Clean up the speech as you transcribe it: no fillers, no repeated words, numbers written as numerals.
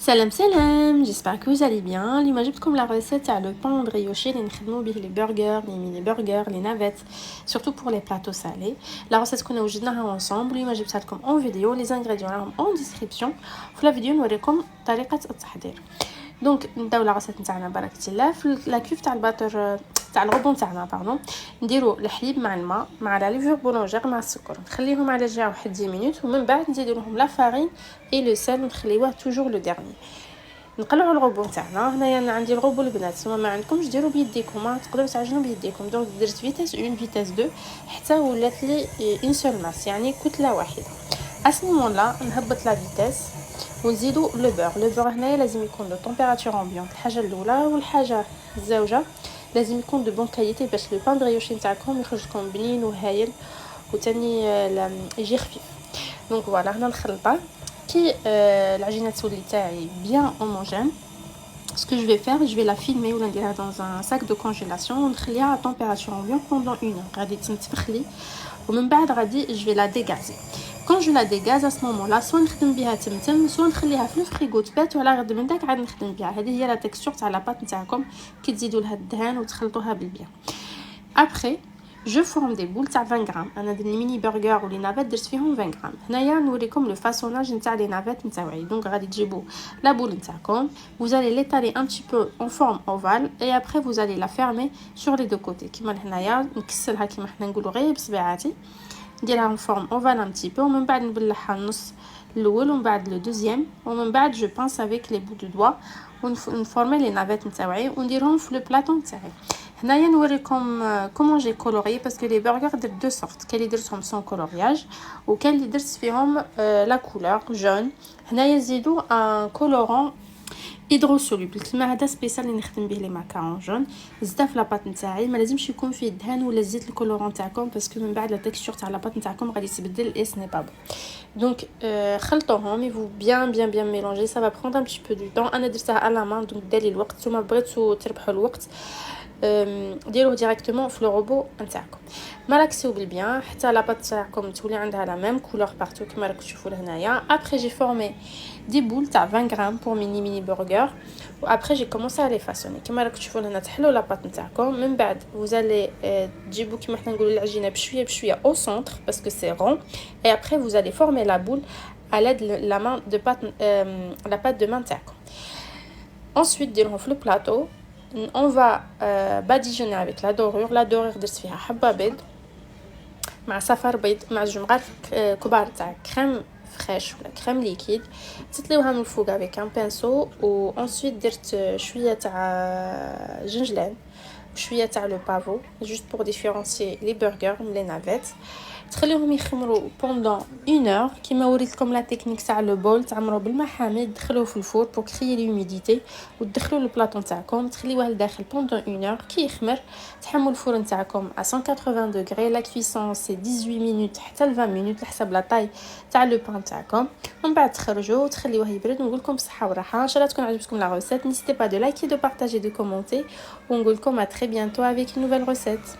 Salam salam, j'espère que vous allez bien. اليوم جبتكم la recette تاع le pain brioché اللي نخدموا به les burgers, les mini burgers, les navettes, surtout pour les plateaux salés. La recette كنا وجدناها ensemble. اليوم جبتها لكم en vidéo, les ingrédients راهم en description. في la vidéo نوريكم طريقة التحضير. دونك نبداو لا ريسيت نتاعنا بركة الله. في لا كيف تاع الباتر تاع الغبون تاعنا باردون نديرو الحليب مع الماء مع لا ليفور بولونجير مع السكر، نخليهم على جهه واحد 10 مينوت، ومن بعد نزيدو لهم لا فارين اي لو سيل ونخليوه توجور لو ديرني. نقلعوا الغبون تاعنا. هنايا انا عندي الغبون البنات، نتوما ما عندكمش ديروا بيديكم، ما تقدروا تعجنوا بيديكم. دونك درت فيتاس 1 فيتاس 2 حتى ولات لي اون سول ماس، يعني كتله واحده. اسمو لا نهبط لا فيتاس ونزيدو لو بور هنايا لازم يكون دو طومبيراتور امبيونط. الحاجه الاولى والحاجه الزوجه لازم يكون دو بون كاليتي باش لو بان بريوشي نتاعكم يخرج لكم بنين وهايل وتاني يجي خفيف. دونك فوالا هنا نخلطها كي العجينه تولي تاعي بيان هوموجين. Ce que je vais faire, je vais la filmer ou نديرها dans un sac de congélation ونخليها à température ambiante pendant 1 heure. غادي تنتفخ لي ومن بعد غادي je vais la dégazer. Quand je la dégaze à ce moment-là, soit نخدم بها تمتم، soit نخليها في الفريغو تبات، وعلى غد من داك عاد نخدم بها. هذه هي لا تكستور تاع لاباط نتاعكم كي تزيدوا لها الدهان وتخلطوها بالبيان. Après je forme des boules تاع 20 غرام. انا درت ميني برجر ولي نافيت درت فيهم 20 غرام. هنايا نوريكم لو فاسوناج نتاع لي نافيت نتاعي. دونك غادي تجيبوا لا بول نتاعكم، vous allez l'étaler un petit peu en forme ovale et après vous allez la fermer sur les deux côtés كيما هنايا نكسلها كيما حنا نقولوا غير بصبيعاتي، نديرها en forme ovale un petit peu ومن بعد نبلعها النص الاول ومن بعد لو دوزيام ومن بعد je pince avec les bouts de doigts ونفورمي لي نافيت نتاعي ونديرهم في لو بلاطو نتاعي. هنايا نوريكم كومون جي كولوري باسكو لي برجر درت دو سورت، كاين اللي درتهم سون كولورياج وكاين اللي درت فيهم لا كولور جون. هنايا نزيدو ان كولورون هيدروسولوبل كيما هذا سبيسيال اللي نخدم به لي ماكارون جون. زدت في لاباط نتاعي ما لازمش يكون فيه الدهان ولا زيت الكولورون تاعكم باسكو من بعد لا تكستور تاع لاباط نتاعكم غادي تبدل اي سني با بون. دونك خلطوهم اي فو بيان ميلونجي، سا با بروندر ان بتي بو دو طون. انا درتها على مان دونك دالي الوقت، نتوما بغيتو تربحوا الوقت ديروه ديريكتومون في الروبو نتاعكم. مراكسيو بالبيان حتى لاباط تاعكم تولي عندها لا ميم كولور بارتو كيما راكم تشوفوا هنايا. ابري جي فورمي دي بول تاع 20 غرام pour mini burger وابري جي كومونسي على لي فاسوني كيما راكم تشوفوا هنا. تحلوا لاباط نتاعكم من بعد وزالي تجيبوا كيما حنا نقولوا العجينه بشويه au centre parce que c'est rond et après vous allez former la boule à l'aide de la main de pâte la pâte de main تاعكم. ensuite ديروهم في البلاطو. on va badigeonner avec la dorure. la dorure درت فيها حبه بيض مع صفر بيض مع جمغات كبار تاع كريم فريش ولا كريم ليكيد. تطليوها من الفوق avec un pinceau و ensuite درت شويه تاع جنجلان وشويه تاع لو بافو juste pour différencier les burgers من les navettes. تخليهم يخمروا pendant 1 heure كيما وريتكم لا تكنيك تاع لو بول. تعمروا بالماء حامض تدخلوه في الفور pour créer l'humidité وتدخلوا البلاطو نتاعكم تخليوه لداخل pendant 1 heure. كي يخمر تحموا الفرن نتاعكم à 180 degrés. la cuisson c'est 18 minutes حتى 20 minutes حسب لا طاي تاع لو بان تاعكم. ومن بعد تخرجوه وتخليوه يبرد. ونقول لكم بصحه وراحه. ان شاء الله تكون عجبتكم لا recette. n'hésitez pas de liker, de partager, de commenter. ونقول لكم à très bientôt avec une nouvelle recette.